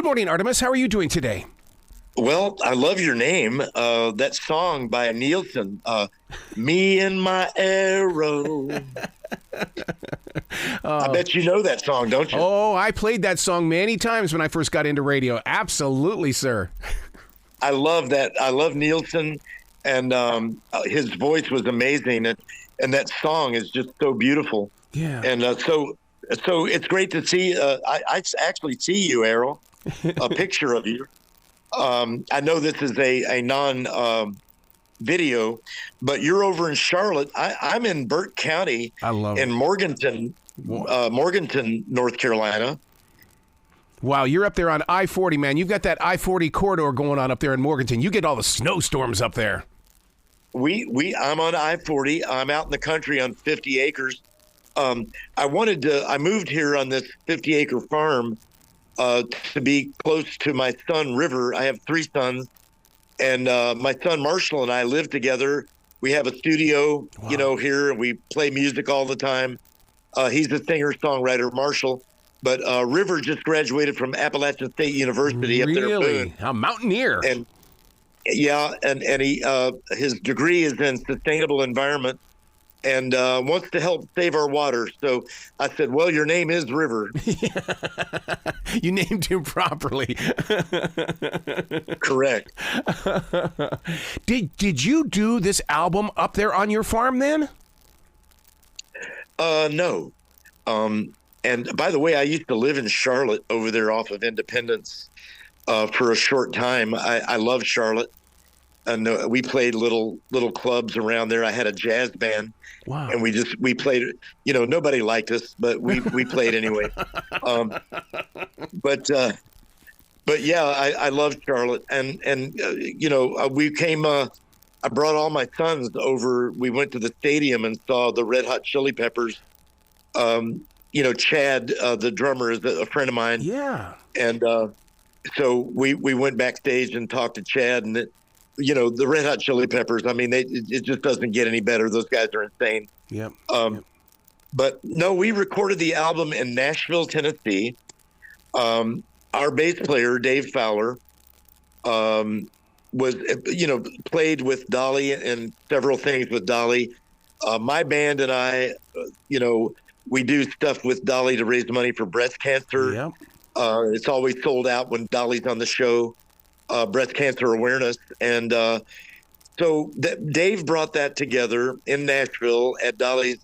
Good morning, Artimus. How are you doing today? Well, I love your name. That song by Nielsen, Me and My Arrow. I bet you know that song, don't you? Oh, I played that song many times when I first got into radio. Absolutely, sir. I love that. I love Nielsen, and his voice was amazing, and that song is just so beautiful. Yeah. And so it's great to see. I actually see you, Errol, a picture of you. I know this is a non-video, but you're over in Charlotte. I'm in Burke County. I love in Morganton, North Carolina. Wow, you're up there on I-40, man. You've got that I-40 corridor going on up there in Morganton. You get all the snowstorms up there. I'm on I-40. I'm out in the country on 50 acres. I moved here on this 50-acre farm to be close to my son, River. I have 3 sons, and my son, Marshall, and I live together. We have a studio, here, and we play music all the time. He's a singer-songwriter, Marshall. But River just graduated from Appalachian State University up there in Boone. A mountaineer. And yeah, and he his degree is in sustainable environment and wants to help save our water. So I said, well, your name is River. You named him properly. Correct. Did you do this album up there on your farm then? No. And by the way, I used to live in Charlotte over there off of Independence for a short time. I love Charlotte. And we played little clubs around there. I had a jazz band. Wow. And we played, nobody liked us, but we played anyway. But yeah, I love Charlotte. And we came, I brought all my sons over. We went to the stadium and saw the Red Hot Chili Peppers. Chad, the drummer, is a friend of mine. Yeah. And so we went backstage and talked to Chad, and the Red Hot Chili Peppers. I mean, it just doesn't get any better. Those guys are insane. Yep. But no, we recorded the album in Nashville, Tennessee. Our bass player, Dave Fowler, was, played with Dolly and several things with Dolly. My band and I, we do stuff with Dolly to raise money for breast cancer. Yep. It's always sold out when Dolly's on the show, breast cancer awareness. And so Dave brought that together in Nashville at Dolly's,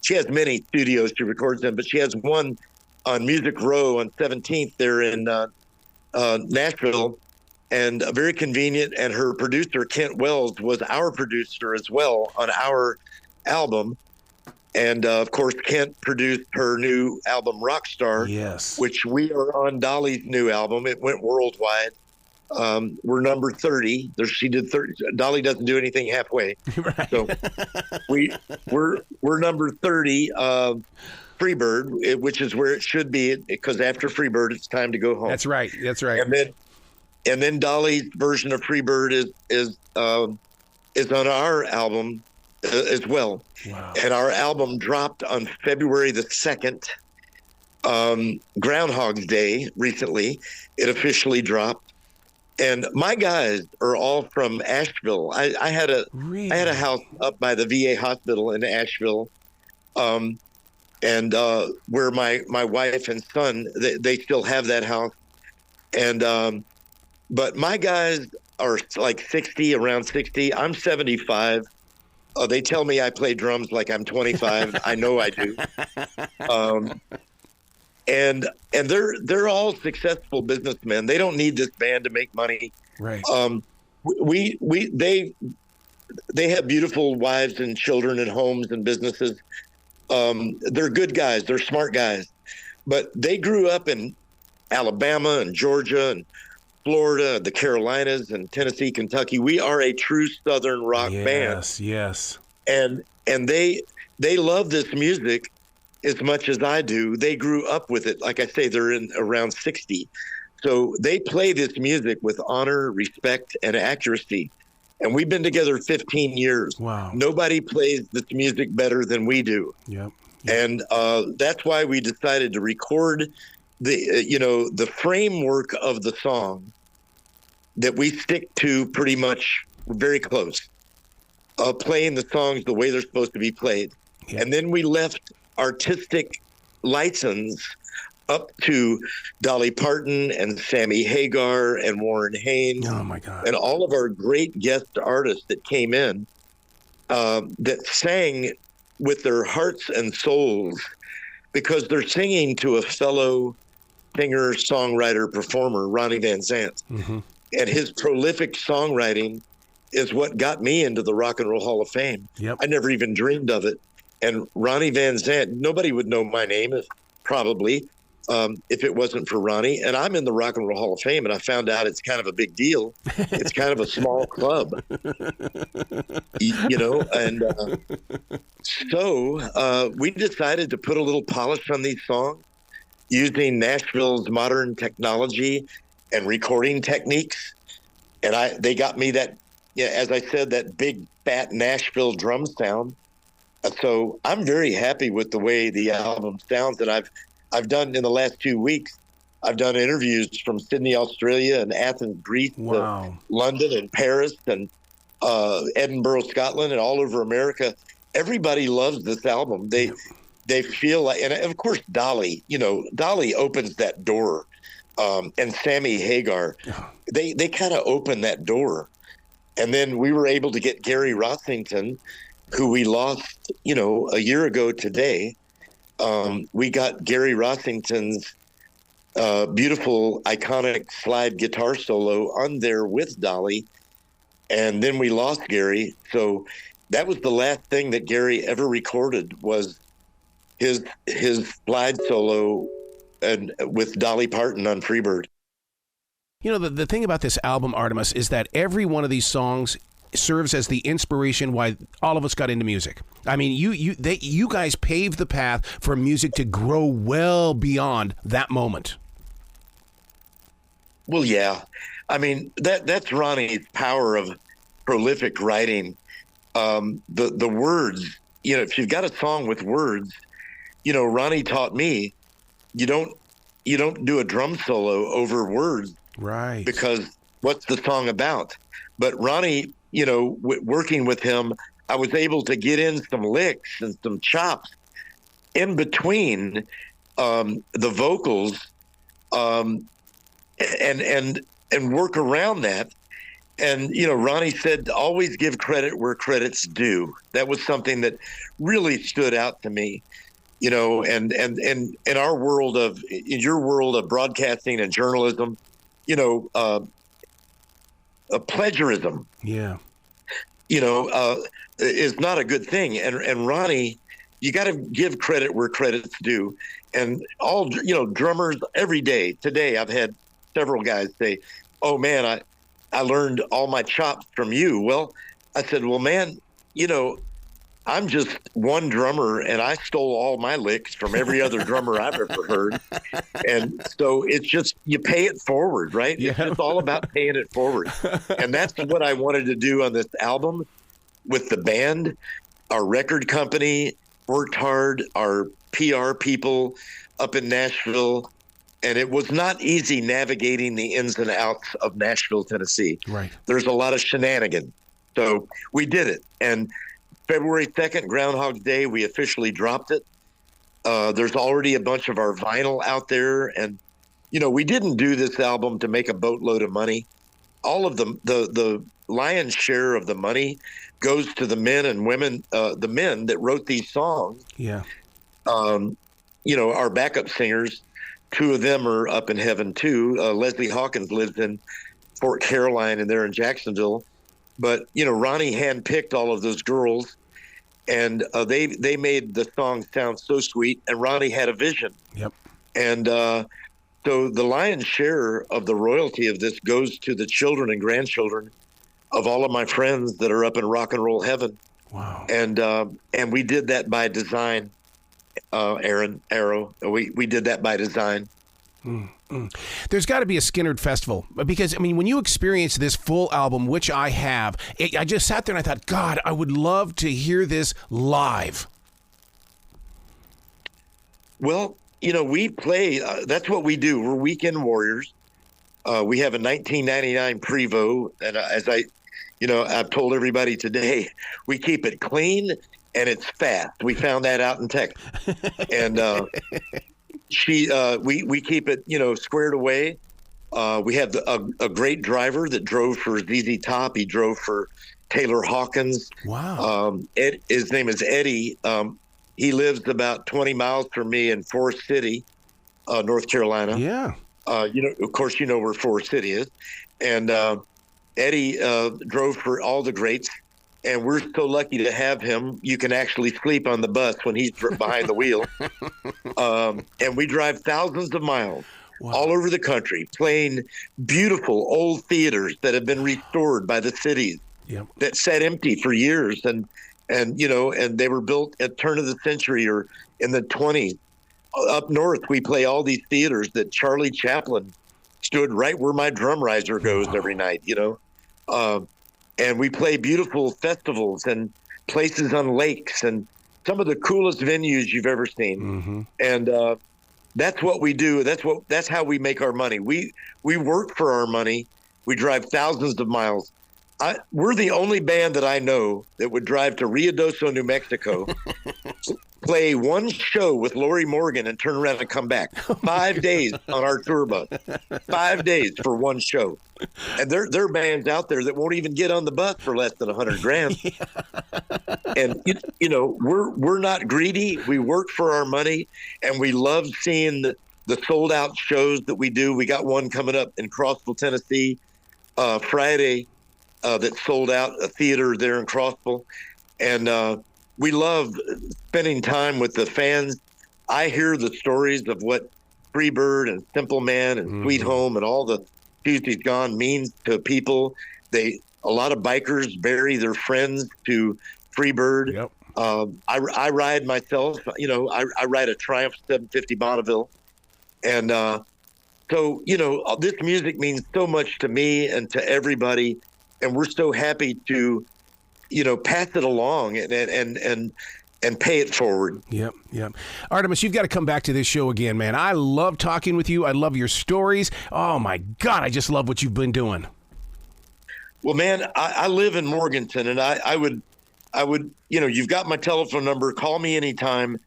she has many studios she records in, but she has one on Music Row on 17th there in Nashville, and very convenient. And her producer, Kent Wells, was our producer as well on our album. And, of course, Kent produced her new album, Rockstar, yes, which we are on Dolly's new album. It went worldwide. We're number 30. She did 30. Dolly doesn't do anything halfway. Right. So we're number 30, Freebird, which is where it should be, because after Freebird, it's time to go home. That's right. And then Dolly's version of Freebird is on our album as well. Wow. And our album dropped on February the 2nd, Groundhog's Day recently. It officially dropped. And my guys are all from Asheville. I had a house up by the VA hospital in Asheville, and where my wife and son, they still have that house. And but my guys are like 60, around 60. I'm 75. They tell me I play drums like I'm 25. I know I do. And they're all successful businessmen. They don't need this band to make money. Right. They have beautiful wives and children and homes and businesses. They're good guys. They're smart guys. But they grew up in Alabama and Georgia and Florida, the Carolinas, and Tennessee, Kentucky. We are a true Southern rock band. Yes. And they love this music as much as I do. They grew up with it. Like I say, they're in around 60. So they play this music with honor, respect, and accuracy. And we've been together 15 years. Wow. Nobody plays this music better than we do. Yep. And that's why we decided to record the framework of the song that we stick to pretty much very close, playing the songs the way they're supposed to be played. Yeah. And then we left artistic license up to Dolly Parton and Sammy Hagar and Warren Haynes. Oh my God. And all of our great guest artists that came in that sang with their hearts and souls, because they're singing to a fellow singer, songwriter, performer, Ronnie Van Zant. Mm-hmm. And his prolific songwriting is what got me into the Rock and Roll Hall of Fame. Yep. I never even dreamed of it. And Ronnie Van Zant, nobody would know my name, probably, if it wasn't for Ronnie. And I'm in the Rock and Roll Hall of Fame, and I found out it's kind of a big deal. It's kind of a small club, And so we decided to put a little polish on these songs using Nashville's modern technology and recording techniques. And they got me that, as I said, that big, fat Nashville drum sound. So I'm very happy with the way the album sounds. And I've done, in the last 2 weeks, I've done interviews from Sydney, Australia, and Athens, Greece, wow, London and Paris, and Edinburgh, Scotland, and all over America. Everybody loves this album. They feel like, and of course, Dolly opens that door. And Sammy Hagar, they kind of opened that door. And then we were able to get Gary Rossington, who we lost, a year ago today. We got Gary Rossington's beautiful, iconic slide guitar solo on there with Dolly. And then we lost Gary. So that was the last thing that Gary ever recorded, was his slide solo and with Dolly Parton on Freebird. The thing about this album, Artimus, is that every one of these songs serves as the inspiration why all of us got into music. I mean, you guys paved the path for music to grow well beyond that moment. Well, yeah. I mean, that's Ronnie's power of prolific writing. The words, if you've got a song with words, Ronnie taught me, you don't do a drum solo over words, right? Because what's the song about? But Ronnie, working with him, I was able to get in some licks and some chops in between the vocals, and work around that. And Ronnie said, always give credit where credit's due. That was something that really stood out to me. And in our world in your world of broadcasting and journalism, a plagiarism, is not a good thing. And Ronnie, you got to give credit where credit's due. And all, drummers every day. Today, I've had several guys say, "Oh man, I learned all my chops from you." Well, I said, "Well, man, I'm just one drummer, and I stole all my licks from every other drummer I've ever heard." And so it's just, you pay it forward, right? Yeah. It's all about paying it forward. And that's what I wanted to do on this album with the band. Our record company worked hard, our PR people up in Nashville, and it was not easy navigating the ins and outs of Nashville, Tennessee. Right. There's a lot of shenanigans. So we did it. And February 2nd, Groundhog Day, we officially dropped it. There's already a bunch of our vinyl out there. And, we didn't do this album to make a boatload of money. All of the lion's share of the money goes to the men and women, the men that wrote these songs. Yeah. Our backup singers, 2 of them are up in heaven too. Leslie Hawkins lives in Fort Caroline, and they're in Jacksonville. But, Ronnie handpicked all of those girls, and they made the song sound so sweet, and Ronnie had a vision. Yep. And so the lion's share of the royalty of this goes to the children and grandchildren of all of my friends that are up in rock and roll heaven. Wow. And we did that by design, Arrow. We did that by design. There's got to be a Skynyrd festival, because when you experience this full album, which I have, I just sat there and I thought, God, I would love to hear this live. Well, we play. That's what we do. We're weekend warriors. We have a 1999 Prevost, and I've told everybody today, we keep it clean and it's fast. We found that out in Texas, and we keep it, squared away. We have a great driver that drove for ZZ Top. He drove for Taylor Hawkins. Wow. His name is Eddie. He lives about 20 miles from me in Forest City, North Carolina. Yeah. Of course, where Forest City is. And Eddie drove for all the greats, and we're so lucky to have him. You can actually sleep on the bus when he's behind the wheel. And we drive thousands of miles. Wow. All over the country, playing beautiful old theaters that have been restored by the cities. Yep. That sat empty for years, and they were built at turn of the century or in the 20s. Up north, we play all these theaters that Charlie Chaplin stood right where my drum riser goes every night. And we play beautiful festivals and places on lakes and some of the coolest venues you've ever seen. Mm-hmm. And that's what we do. That's how we make our money. We work for our money. We drive thousands of miles. We're the only band that I know that would drive to Ruidoso, New Mexico, play one show with Lori Morgan and turn around and come back. 5 days on our tour bus. 5 days for one show. And there are bands out there that won't even get on the bus for less than $100,000. Yeah. And we're not greedy. We work for our money, and we love seeing the sold out shows that we do. We got one coming up in Crossville, Tennessee, Friday. That sold out a theater there in Crossville. And we love spending time with the fans. I hear the stories of what Freebird and Simple Man and Sweet Home and all the Tuesday's Gone means to people. A lot of bikers bury their friends to Freebird. Yep. I ride myself. I ride a Triumph 750 Bonneville. And so, this music means so much to me and to everybody. And we're so happy to, pass it along and pay it forward. Yep. Artimus, you've got to come back to this show again, man. I love talking with you. I love your stories. Oh, my God, I just love what you've been doing. Well, man, I live in Morganton, and I would, you've got my telephone number. Call me anytime.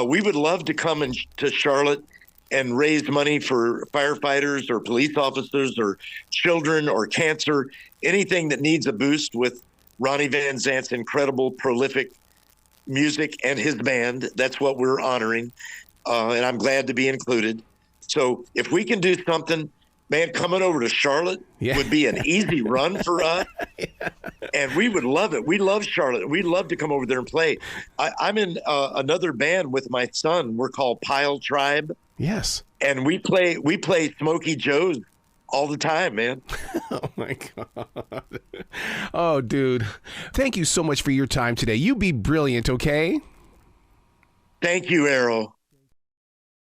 We would love to come to Charlotte and raise money for firefighters or police officers or children or cancer, anything that needs a boost with Ronnie Van Zant's incredible, prolific music and his band. That's what we're honoring. And I'm glad to be included. So if we can do something, man, coming over to Charlotte would be an easy run for us. And we would love it. We love Charlotte. We'd love to come over there and play. I'm in another band with my son. We're called Pyle Tribe. Yes. And we play Smokey Joe's all the time, man. Oh, my God. Oh, dude. Thank you so much for your time today. You be brilliant, okay? Thank you, Errol.